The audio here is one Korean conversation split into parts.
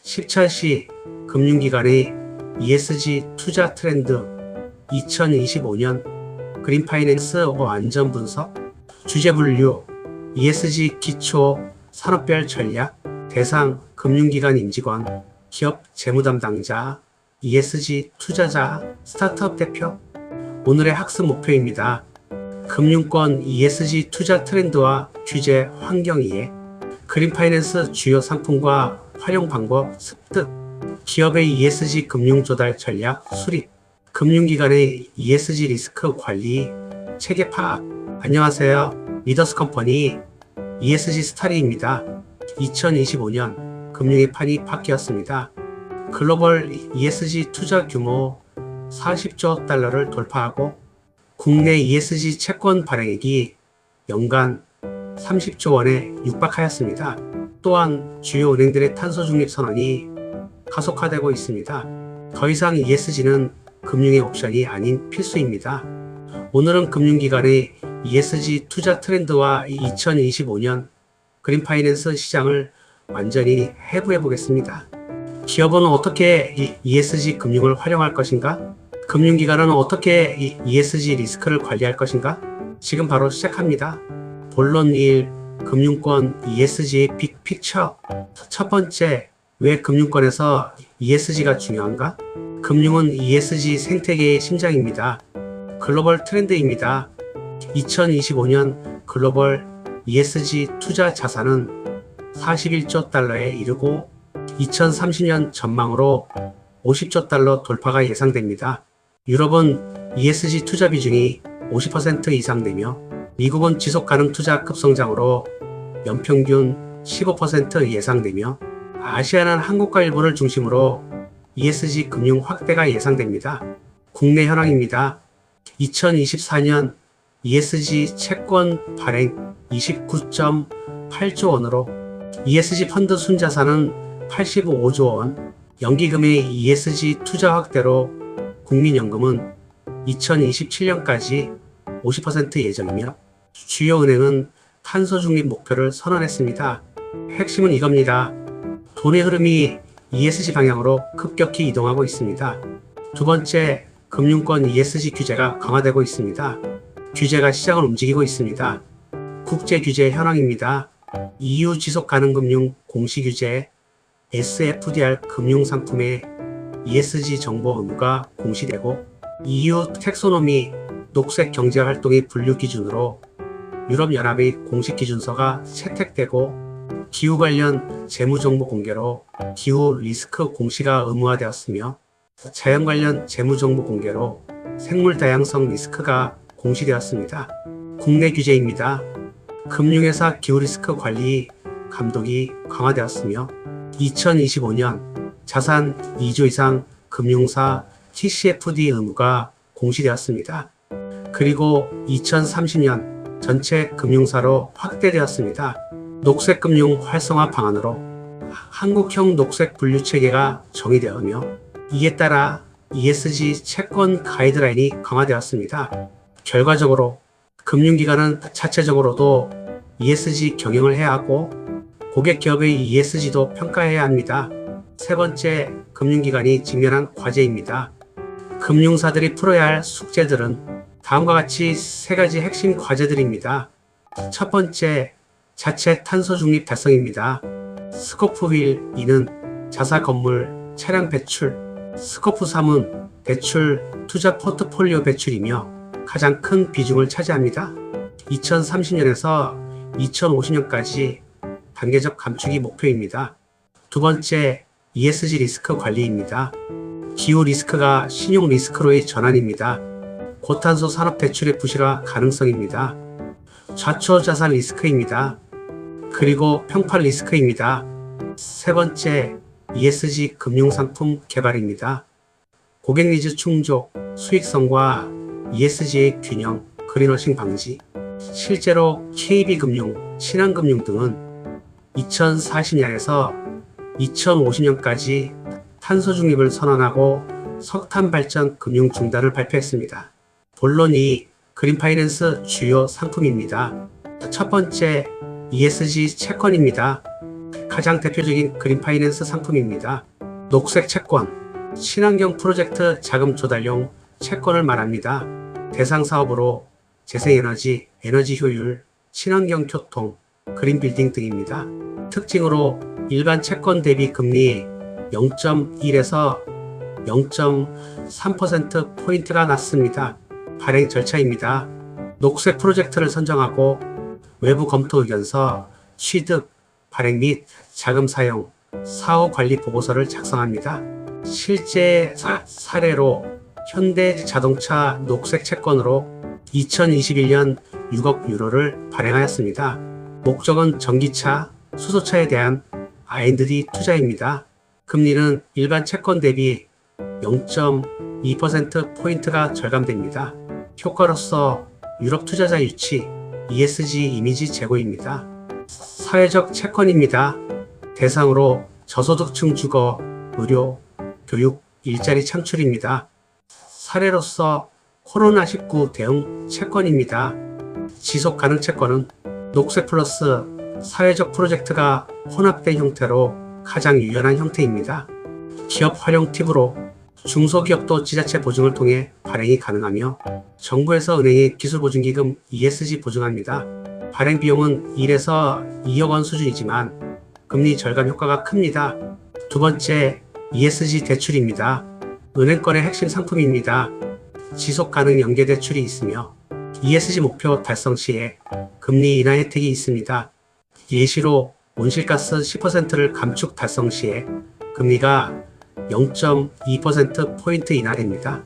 십철시 금융기관의 ESG 투자 트렌드 2025년 그린파이낸스 안전 분석 주제 분류 ESG 기초 산업별 전략 대상 금융기관 임직원 기업 재무담당자 ESG 투자자 스타트업 대표 오늘의 학습 목표입니다. 금융권 ESG 투자 트렌드와 규제 환경 이해 그린파이낸스 주요 상품과 활용 방법 습득 기업의 ESG 금융 조달 전략 수립 금융기관의 ESG 리스크 관리 체계 파악 안녕하세요. 리더스 컴퍼니 ESG 스타리입니다. 2025년 금융의 판이 바뀌었습니다. 글로벌 ESG 투자 규모 40조 달러를 돌파하고 국내 ESG 채권 발행액이 연간 30조 원에 육박하였습니다. 또한 주요 은행들의 탄소 중립 선언이 가속화되고 있습니다. 더 이상 ESG는 금융의 옵션이 아닌 필수입니다. 오늘은 금융기관의 ESG 투자 트렌드와 2025년 그린파이낸스 시장을 완전히 해부해 보겠습니다. 기업은 어떻게 ESG 금융을 활용할 것인가? 금융기관은 어떻게 ESG 리스크를 관리할 것인가? 지금 바로 시작합니다. 본론 1. 금융권 ESG의 빅픽처. 첫 번째, 왜 금융권에서 ESG가 중요한가? 금융은 ESG 생태계의 심장입니다. 글로벌 트렌드입니다. 2025년 글로벌 ESG 투자 자산은 41조 달러에 이르고 2030년 전망으로 50조 달러 돌파가 예상됩니다. 유럽은 ESG 투자 비중이 50% 이상 되며 미국은 지속가능 투자 급성장으로 연평균 15% 예상되며 아시아는 한국과 일본을 중심으로 ESG 금융 확대가 예상됩니다. 국내 현황입니다. 2024년 ESG 채권 발행 29.8조 원으로 ESG 펀드 순자산은 85조 원, 연기금의 ESG 투자 확대로 국민연금은 2027년까지 50% 예정이며 주요 은행은 탄소 중립 목표를 선언했습니다. 핵심은 이겁니다. 돈의 흐름이 ESG 방향으로 급격히 이동하고 있습니다. 두 번째, 금융권 ESG 규제가 강화되고 있습니다. 규제가 시장을 움직이고 있습니다. 국제 규제 현황입니다. EU 지속가능금융 공시규제 SFDR 금융상품의 ESG 정보 의무가 공시되고 EU 텍소노미 녹색 경제활동의 분류 기준으로 유럽연합의 공식 기준서가 채택되고 기후 관련 재무정보 공개로 기후 리스크 공시가 의무화되었으며 자연 관련 재무정보 공개로 생물 다양성 리스크가 공시되었습니다. 국내 규제입니다. 금융회사 기후 리스크 관리 감독이 강화되었으며 2025년 자산 2조 이상 금융사 TCFD 의무가 공시되었습니다. 그리고 2030년 전체 금융사로 확대되었습니다. 녹색금융 활성화 방안으로 한국형 녹색 분류 체계가 정의되으며 이에 따라 ESG 채권 가이드라인이 강화되었습니다. 결과적으로 금융기관은 자체적으로도 ESG 경영을 해야 하고 고객 기업의 ESG도 평가해야 합니다. 세 번째, 금융기관이 직면한 과제입니다. 금융사들이 풀어야 할 숙제들은 다음과 같이 세 가지 핵심 과제들입니다. 첫 번째, 자체 탄소 중립 달성입니다. 스코프 1은 자사 건물 차량 배출, 스코프 3은 대출 투자 포트폴리오 배출이며 가장 큰 비중을 차지합니다. 2030년에서 2050년까지 단계적 감축이 목표입니다. 두 번째, ESG 리스크 관리입니다. 기후 리스크가 신용 리스크로의 전환입니다. 고탄소 산업 대출의 부실화 가능성입니다. 좌초 자산 리스크입니다. 그리고 평판 리스크입니다. 세 번째, ESG 금융상품 개발입니다. 고객 니즈 충족, 수익성과 ESG의 균형, 그린워싱 방지. 실제로 KB금융, 신한금융 등은 2040년에서 2050년까지 탄소 중립을 선언하고 석탄 발전 금융 중단을 발표했습니다. 본론 2. 그린파이낸스 주요 상품입니다. 첫 번째, ESG 채권입니다. 가장 대표적인 그린파이낸스 상품입니다. 녹색 채권, 친환경 프로젝트 자금 조달용 채권을 말합니다. 대상 사업으로 재생에너지, 에너지 효율, 친환경 교통, 그린빌딩 등입니다. 특징으로 일반 채권 대비 금리 0.1에서 0.3%포인트가 낮습니다. 발행 절차입니다. 녹색 프로젝트를 선정하고 외부 검토 의견서, 취득, 발행 및 자금 사용, 사후 관리 보고서를 작성합니다. 실제 사례로 현대자동차 녹색 채권으로 2021년 6억 유로를 발행하였습니다. 목적은 전기차, 수소차에 대한 R&D 투자입니다. 금리는 일반 채권 대비 0.2%포인트가 절감됩니다. 효과로서 유럽 투자자 유치, ESG 이미지 제고입니다. 사회적 채권입니다. 대상으로 저소득층 주거, 의료, 교육, 일자리 창출입니다. 사례로서 코로나19 대응 채권입니다. 지속가능 채권은 녹색 플러스 사회적 프로젝트가 혼합된 형태로 가장 유연한 형태입니다. 기업 활용 팁으로 중소기업도 지자체 보증을 통해 발행이 가능하며 정부에서 은행이 기술보증기금 ESG 보증합니다. 발행 비용은 1에서 2억 원 수준이지만 금리 절감 효과가 큽니다. 두 번째, ESG 대출입니다. 은행권의 핵심 상품입니다. 지속가능 연계 대출이 있으며 ESG 목표 달성 시에 금리 인하 혜택이 있습니다. 예시로 온실가스 10%를 감축 달성 시에 금리가 0.2%포인트 인하됩니다.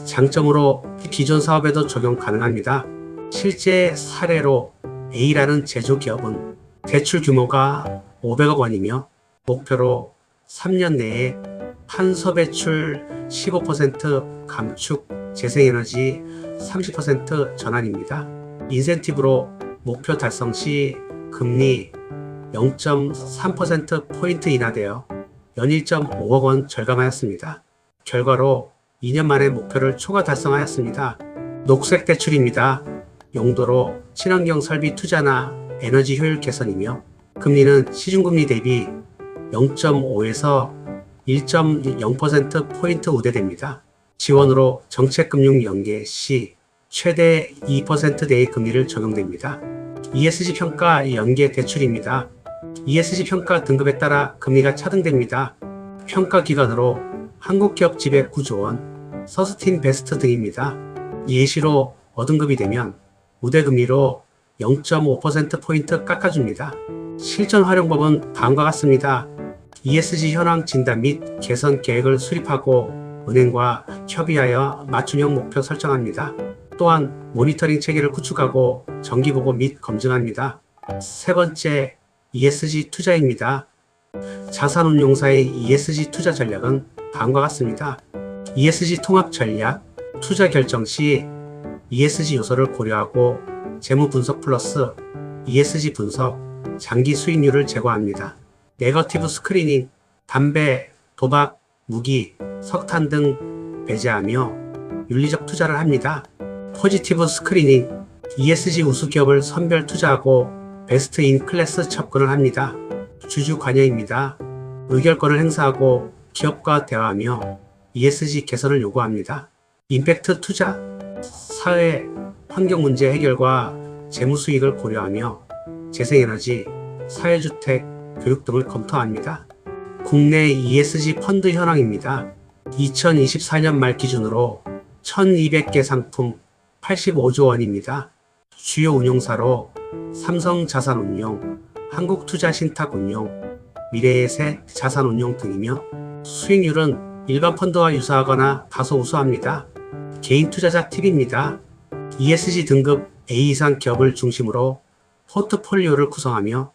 장점으로 기존 사업에도 적용 가능합니다. 실제 사례로 A라는 제조기업은 대출 규모가 500억 원이며 목표로 3년 내에 탄소 배출 15% 감축, 재생에너지 30% 전환입니다. 인센티브로 목표 달성 시 금리 0.3%포인트 인하되어 연 1.5억 원 절감하였습니다. 결과로 2년 만에 목표를 초과 달성하였습니다. 녹색 대출입니다. 용도로 친환경 설비 투자나 에너지 효율 개선이며 금리는 시중금리 대비 0.5에서 1.0%포인트 우대됩니다. 지원으로 정책금융 연계 시 최대 2%대의 금리를 적용됩니다. ESG 평가 연계 대출입니다. ESG 평가 등급에 따라 금리가 차등됩니다. 평가 기관으로 한국기업 지배 9조 원, 서스틴 베스트 등입니다. 예시로 5등급이 되면 우대금리로 0.5%포인트 깎아줍니다. 실전 활용법은 다음과 같습니다. ESG 현황 진단 및 개선 계획을 수립하고 은행과 협의하여 맞춤형 목표 설정합니다. 또한 모니터링 체계를 구축하고 정기보고 및 검증합니다. 세 번째, ESG 투자입니다. 자산운용사의 ESG 투자 전략은 다음과 같습니다. ESG 통합 전략, 투자 결정 시 ESG 요소를 고려하고 재무 분석 플러스 ESG 분석, 장기 수익률을 제고합니다. 네거티브 스크리닝, 담배, 도박, 무기, 석탄 등 배제하며 윤리적 투자를 합니다. 포지티브 스크리닝, ESG 우수 기업을 선별 투자하고 베스트 인 클래스 접근을 합니다. 주주 관여입니다. 의결권을 행사하고 기업과 대화하며 ESG 개선을 요구합니다. 임팩트 투자, 사회, 환경 문제 해결과 재무 수익을 고려하며 재생에너지, 사회주택, 교육 등을 검토합니다. 국내 ESG 펀드 현황입니다. 2024년 말 기준으로 1200개 상품 85조 원입니다. 주요 운용사로 삼성자산운용, 한국투자신탁운용, 미래에셋 자산운용 등이며 수익률은 일반 펀드와 유사하거나 다소 우수합니다. 개인 투자자 팁입니다. ESG 등급 A 이상 기업을 중심으로 포트폴리오를 구성하며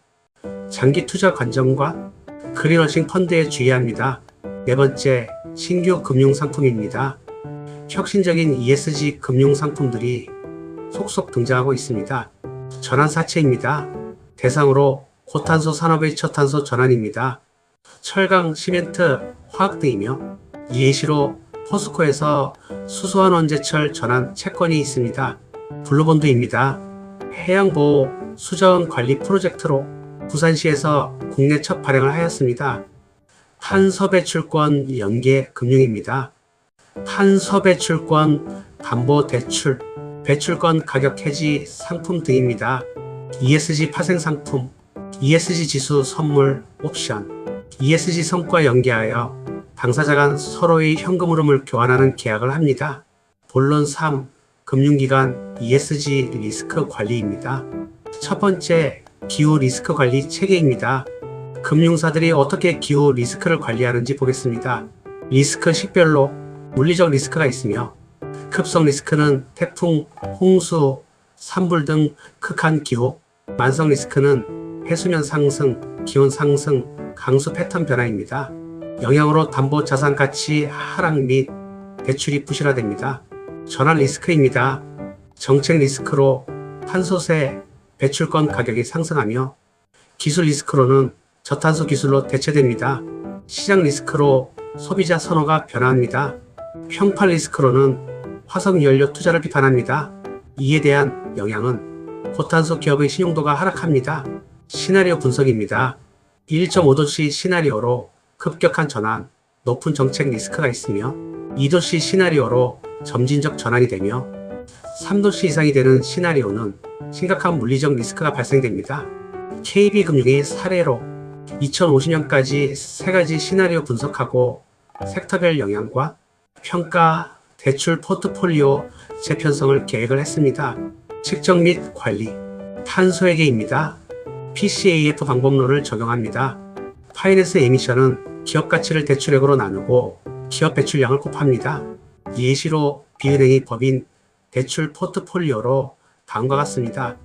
장기 투자 관점과 그린워싱 펀드에 주의합니다. 네 번째, 신규 금융상품입니다. 혁신적인 ESG 금융상품들이 속속 등장하고 있습니다. 전환사채입니다. 대상으로 고탄소 산업의 저탄소 전환입니다. 철강, 시멘트, 화학 등이며 예시로 포스코에서 수소환 원재철 전환 채권이 있습니다. 블루본드입니다. 해양보호 수자원 관리 프로젝트로 부산시에서 국내 첫 발행을 하였습니다. 탄소배출권 연계 금융입니다. 탄소배출권, 담보대출, 배출권 가격 해지 상품 등입니다. ESG 파생상품, ESG 지수 선물 옵션, ESG 성과 연계하여 당사자 간 서로의 현금 흐름을 교환하는 계약을 합니다. 본론 3. 금융기관 ESG 리스크 관리입니다. 첫 번째, 기후 리스크 관리 체계입니다. 금융사들이 어떻게 기후 리스크를 관리하는지 보겠습니다. 리스크 식별로 물리적 리스크가 있으며 급성 리스크는 태풍, 홍수, 산불 등 극한 기후, 만성 리스크는 해수면 상승, 기온 상승, 강수 패턴 변화입니다. 영향으로 담보 자산 가치 하락 및 대출이 부실화됩니다. 전환 리스크입니다. 정책 리스크로 탄소세 배출권 가격이 상승하며 기술 리스크로는 저탄소 기술로 대체됩니다. 시장 리스크로 소비자 선호가 변화합니다. 평판 리스크로는 화석연료 투자를 비판합니다. 이에 대한 영향은 고탄소 기업의 신용도가 하락합니다. 시나리오 분석입니다. 1.5도씨 시나리오로 급격한 전환, 높은 정책 리스크가 있으며 2도씨 시나리오로 점진적 전환이 되며 3도씨 이상이 되는 시나리오는 심각한 물리적 리스크가 발생됩니다. KB금융의 사례로 2050년까지 세 가지 시나리오 분석하고 섹터별 영향과 평가, 대출 포트폴리오 재편성을 계획을 했습니다. 측정 및 관리, 탄소회계입니다. PCAF 방법론을 적용합니다. 파이낸스 에미션은 기업 가치를 대출액으로 나누고 기업 배출량을 곱합니다. 예시로 B은행의 법인 대출 포트폴리오로 다음과 같습니다.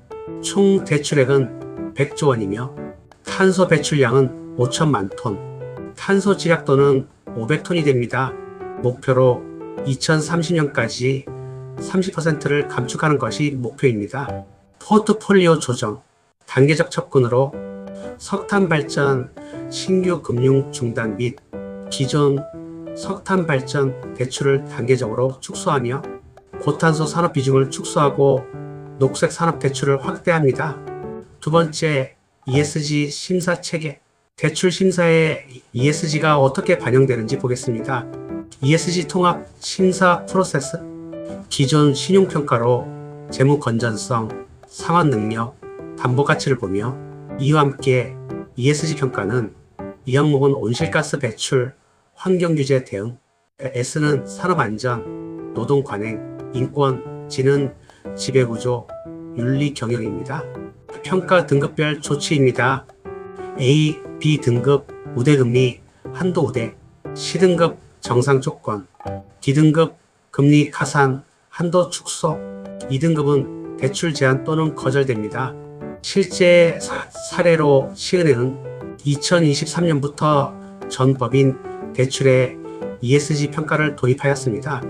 총 대출액은 100조 원이며 탄소 배출량은 5천만 톤, 탄소 지약도는 500톤이 됩니다. 목표로 2030년까지 30%를 감축하는 것이 목표입니다. 포트폴리오 조정, 단계적 접근으로 석탄 발전 신규 금융 중단 및 기존 석탄 발전 대출을 단계적으로 축소하며 고탄소 산업 비중을 축소하고 녹색 산업 대출을 확대합니다. 두 번째, ESG 심사 체계. 대출 심사에 ESG가 어떻게 반영되는지 보겠습니다. ESG 통합 심사 프로세스. 기존 신용평가로 재무 건전성, 상환 능력, 담보 가치를 보며 이와 함께 ESG 평가는 이 항목은 온실가스 배출, 환경규제 대응, S는 산업안전, 노동관행, 인권, 지능, 지배구조, 윤리경영입니다. 평가 등급별 조치입니다. A, B 등급 우대금리 한도 우대, C등급 정상 조건, D등급 금리 가산 한도 축소, 2등급은 대출 제한 또는 거절됩니다. 실제 사례로 시은행은 2023년부터 전 법인 대출에 ESG 평가를 도입하였습니다.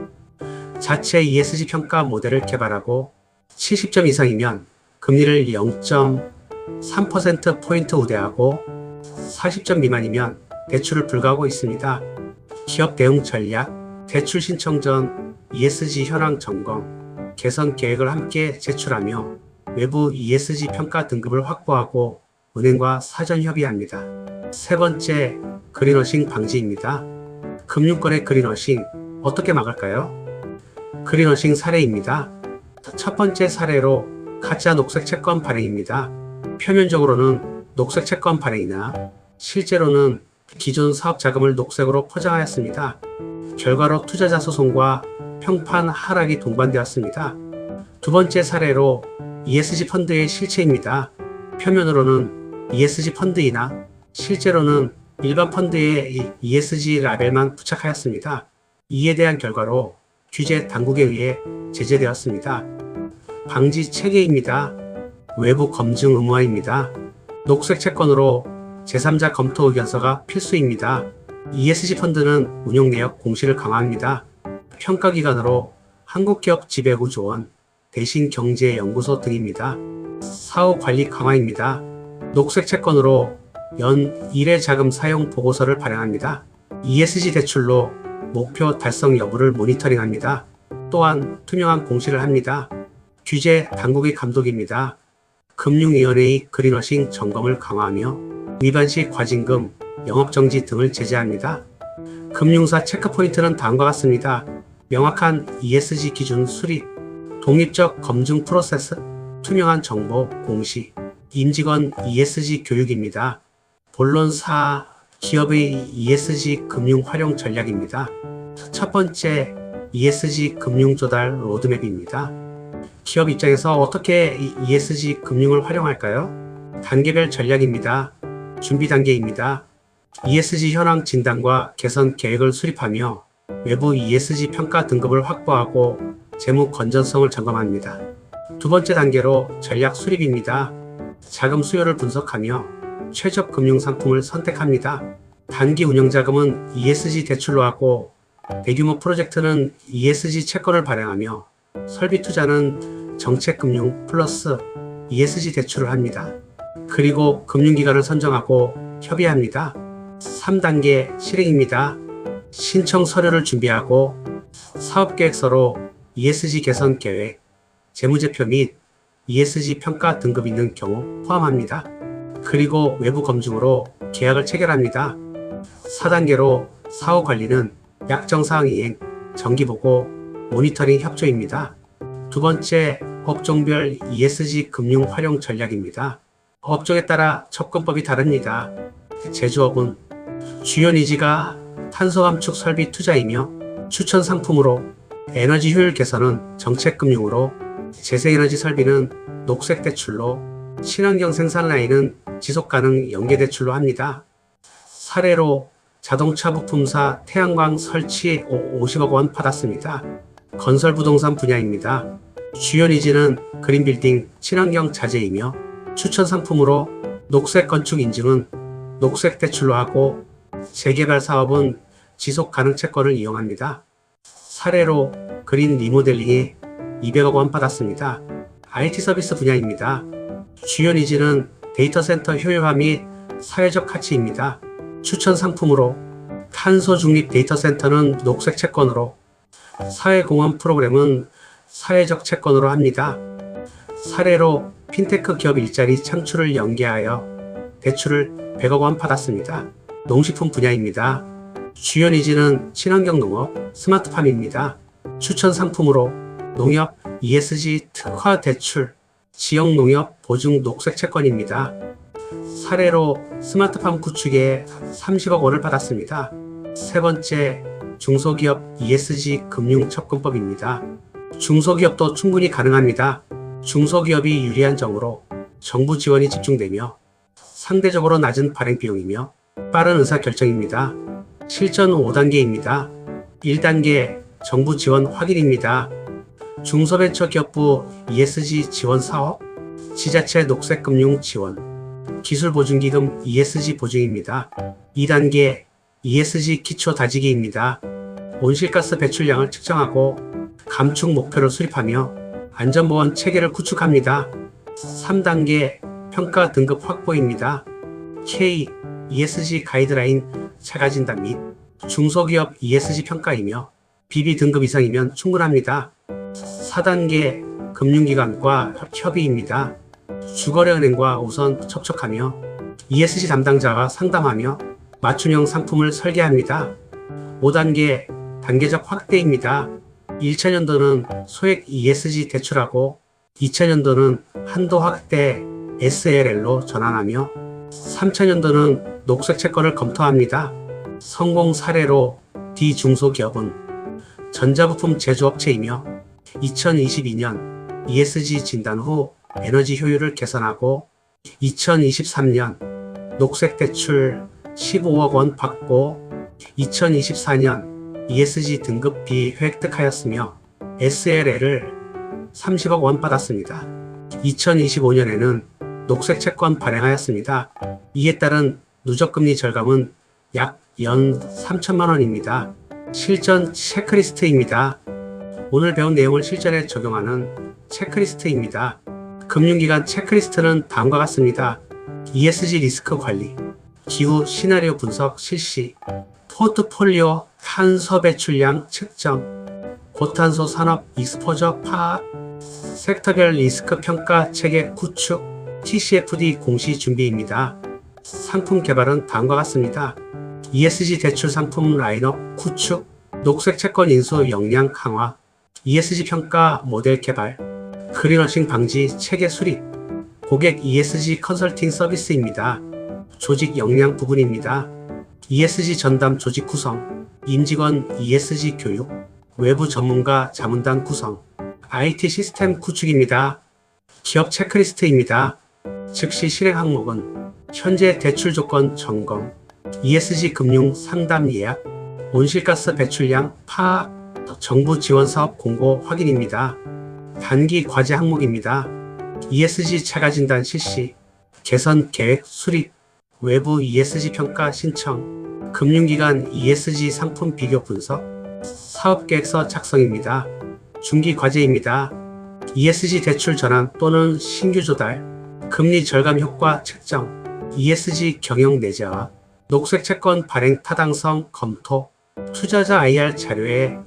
자체 ESG 평가 모델을 개발하고 70점 이상이면 금리를 0.3%포인트 우대하고 40점 미만이면 대출을 불가하고 있습니다. 기업 대응 전략, 대출 신청 전 ESG 현황 점검, 개선 계획을 함께 제출하며 외부 ESG 평가 등급을 확보하고 은행과 사전 협의합니다. 세 번째, 그린워싱 방지입니다. 금융권의 그린워싱 어떻게 막을까요? 그린워싱 사례입니다. 첫 번째 사례로 가짜 녹색 채권 발행입니다. 표면적으로는 녹색 채권 발행이나 실제로는 기존 사업 자금을 녹색으로 포장하였습니다. 결과로 투자자 소송과 평판 하락이 동반되었습니다. 두 번째 사례로 ESG 펀드의 실체입니다. 표면으로는 ESG 펀드이나 실제로는 일반 펀드에 ESG 라벨만 부착하였습니다. 이에 대한 결과로 규제 당국에 의해 제재되었습니다. 방지 체계입니다. 외부 검증 의무화입니다. 녹색 채권으로 제3자 검토 의견서가 필수입니다. ESG 펀드는 운용 내역 공시를 강화합니다. 평가기관으로 한국기업지배구조원, 대신경제연구소 등입니다. 사후 관리 강화입니다. 녹색 채권으로 연 1회 자금 사용 보고서를 발행합니다. ESG 대출로 목표 달성 여부를 모니터링합니다. 또한 투명한 공시를 합니다. 규제 당국의 감독입니다. 금융위원회의 그린워싱 점검을 강화하며 위반 시 과징금, 영업정지 등을 제재합니다. 금융사 체크포인트는 다음과 같습니다. 명확한 ESG 기준 수립, 독립적 검증 프로세스, 투명한 정보 공시, 임직원 ESG 교육입니다. 본론사 기업의 ESG 금융 활용 전략입니다. 첫 번째, ESG 금융 조달 로드맵입니다. 기업 입장에서 어떻게 ESG 금융을 활용할까요? 단계별 전략입니다. 준비 단계입니다. ESG 현황 진단과 개선 계획을 수립하며 외부 ESG 평가 등급을 확보하고 재무 건전성을 점검합니다. 두 번째 단계로 전략 수립입니다. 자금 수요를 분석하며 최적 금융 상품을 선택합니다. 단기 운영 자금은 ESG 대출로 하고 대규모 프로젝트는 ESG 채권을 발행하며 설비 투자는 정책금융 플러스 ESG 대출을 합니다. 그리고 금융기관을 선정하고 협의합니다. 3단계 실행입니다. 신청 서류를 준비하고 사업계획서로 ESG 개선 계획, 재무제표 및 ESG 평가 등급 있는 경우 포함합니다. 그리고 외부 검증으로 계약을 체결합니다. 4단계로 사후 관리는 약정사항 이행, 정기보고, 모니터링 협조입니다. 두 번째, 업종별 ESG 금융 활용 전략입니다. 업종에 따라 접근법이 다릅니다. 제조업은 주요 니즈가 탄소 감축 설비 투자이며 추천 상품으로, 에너지 효율 개선은 정책금융으로, 재생에너지 설비는 녹색 대출로, 친환경 생산 라인은 지속가능 연계대출로 합니다. 사례로 자동차 부품사 태양광 설치 50억 원 받았습니다. 건설 부동산 분야입니다. 주요 니즈는 그린빌딩, 친환경 자재이며 추천 상품으로 녹색 건축 인증은 녹색 대출로 하고 재개발 사업은 지속 가능 채권을 이용합니다. 사례로 그린 리모델링에 200억 원 받았습니다. IT 서비스 분야입니다. 주요 니즈는 데이터 센터 효율화 및 사회적 가치입니다. 추천 상품으로 탄소 중립 데이터 센터는 녹색 채권으로, 사회공헌 프로그램은 사회적 채권으로 합니다. 사례로 핀테크 기업 일자리 창출을 연계하여 대출을 100억 원 받았습니다. 농식품 분야입니다. 주요 니즈는 친환경 농업, 스마트팜입니다. 추천 상품으로 농협 ESG 특화 대출, 지역 농협 보증 녹색 채권입니다. 사례로 스마트팜 구축에 30억 원을 받았습니다. 세 번째, 중소기업 ESG 금융 접근법입니다. 중소기업도 충분히 가능합니다. 중소기업이 유리한 점으로 정부 지원이 집중되며 상대적으로 낮은 발행 비용이며 빠른 의사결정입니다. 실전 5단계입니다. 1단계 정부 지원 확인입니다. 중소벤처기업부 ESG 지원 사업, 지자체 녹색금융 지원, 기술보증기금 ESG 보증입니다. 2단계 ESG 기초 다지기입니다. 온실가스 배출량을 측정하고 감축 목표를 수립하며 안전보건 체계를 구축합니다. 3단계 평가 등급 확보입니다. K ESG 가이드라인 체가진단 및 중소기업 ESG 평가이며 BB 등급 이상이면 충분합니다. 4단계 금융기관과 협의입니다. 주거래은행과 우선 접촉하며 ESG 담당자와 상담하며 맞춤형 상품을 설계합니다. 5단계 단계적 확대입니다. 1차년도는 소액 ESG 대출하고 2차년도는 한도 확대 SLL로 전환하며 3차년도는 녹색 채권을 검토합니다. 성공 사례로 D중소기업은 전자부품 제조업체이며 2022년 ESG 진단 후 에너지 효율을 개선하고 2023년 녹색 대출 15억 원 받고 2024년 ESG 등급 B 획득하였으며 SLL을 30억 원 받았습니다. 2025년에는 녹색 채권 발행하였습니다. 이에 따른 누적금리 절감은 약 연 3천만 원입니다. 실전 체크리스트입니다. 오늘 배운 내용을 실전에 적용하는 체크리스트입니다. 금융기관 체크리스트는 다음과 같습니다. ESG 리스크 관리, 기후 시나리오 분석 실시, 포트폴리오 탄소 배출량 측정, 고탄소 산업 익스포저 파악, 섹터별 리스크 평가 체계 구축, TCFD 공시 준비입니다. 상품 개발은 다음과 같습니다. ESG 대출 상품 라인업 구축, 녹색 채권 인수 역량 강화, ESG 평가 모델 개발, 그린워싱 방지 체계 수립, 고객 ESG 컨설팅 서비스입니다. 조직 역량 부분입니다. ESG 전담 조직 구성, 임직원 ESG 교육, 외부 전문가 자문단 구성, IT 시스템 구축입니다. 기업 체크리스트입니다. 즉시 실행 항목은 현재 대출 조건 점검, ESG 금융 상담 예약, 온실가스 배출량 파악, 정부 지원 사업 공고 확인입니다. 단기 과제 항목입니다. ESG 차가 진단 실시, 개선 계획 수립, 외부 ESG 평가 신청, 금융기관 ESG 상품 비교 분석, 사업계획서 작성입니다. 중기 과제입니다. ESG 대출 전환 또는 신규 조달, 금리 절감 효과 측정, ESG 경영 내재화, 녹색 채권 발행 타당성 검토, 투자자 IR 자료의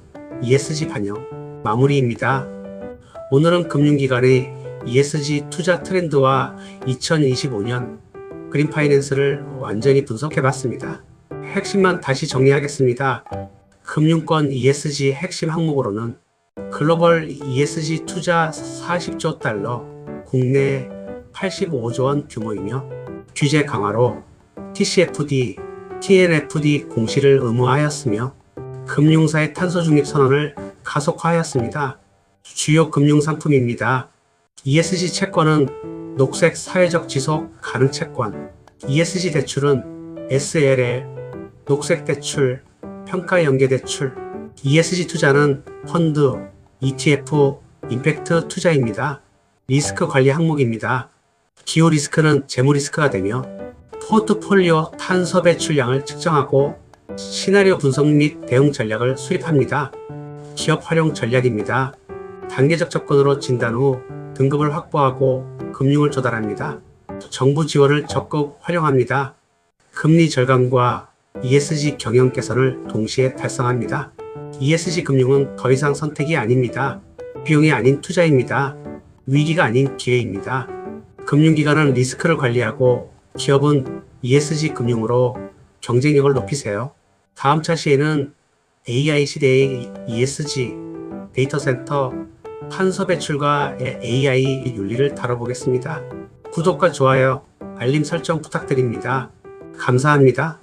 ESG 반영, 마무리입니다. 오늘은 금융기관의 ESG 투자 트렌드와 2025년 그린 파이낸스를 완전히 분석해봤습니다. 핵심만 다시 정리하겠습니다. 금융권 ESG 핵심 항목으로는 글로벌 ESG 투자 40조 달러, 국내 85조 원 규모이며 규제 강화로 TCFD, TNFD 공시를 의무화하였으며 금융사의 탄소 중립 선언을 가속화하였습니다. 주요 금융상품입니다. ESG 채권은 녹색 사회적 지속 가능 채권, ESG 대출은 SLL, 녹색 대출, 평가 연계 대출, ESG 투자는 펀드, ETF, 임팩트 투자입니다. 리스크 관리 항목입니다. 기후 리스크는 재무 리스크가 되며 포트폴리오 탄소 배출량을 측정하고 시나리오 분석 및 대응 전략을 수립합니다. 기업 활용 전략입니다. 단계적 접근으로 진단 후 등급을 확보하고 금융을 조달합니다. 정부 지원을 적극 활용합니다. 금리 절감과 ESG 경영 개선을 동시에 달성합니다. ESG 금융은 더 이상 선택이 아닙니다. 비용이 아닌 투자입니다. 위기가 아닌 기회입니다. 금융기관은 리스크를 관리하고 기업은 ESG 금융으로 경쟁력을 높이세요. 다음 차시에는 AI 시대의 ESG, 데이터 센터, 탄소 배출과 AI 윤리를 다뤄보겠습니다. 구독과 좋아요, 알림 설정 부탁드립니다. 감사합니다.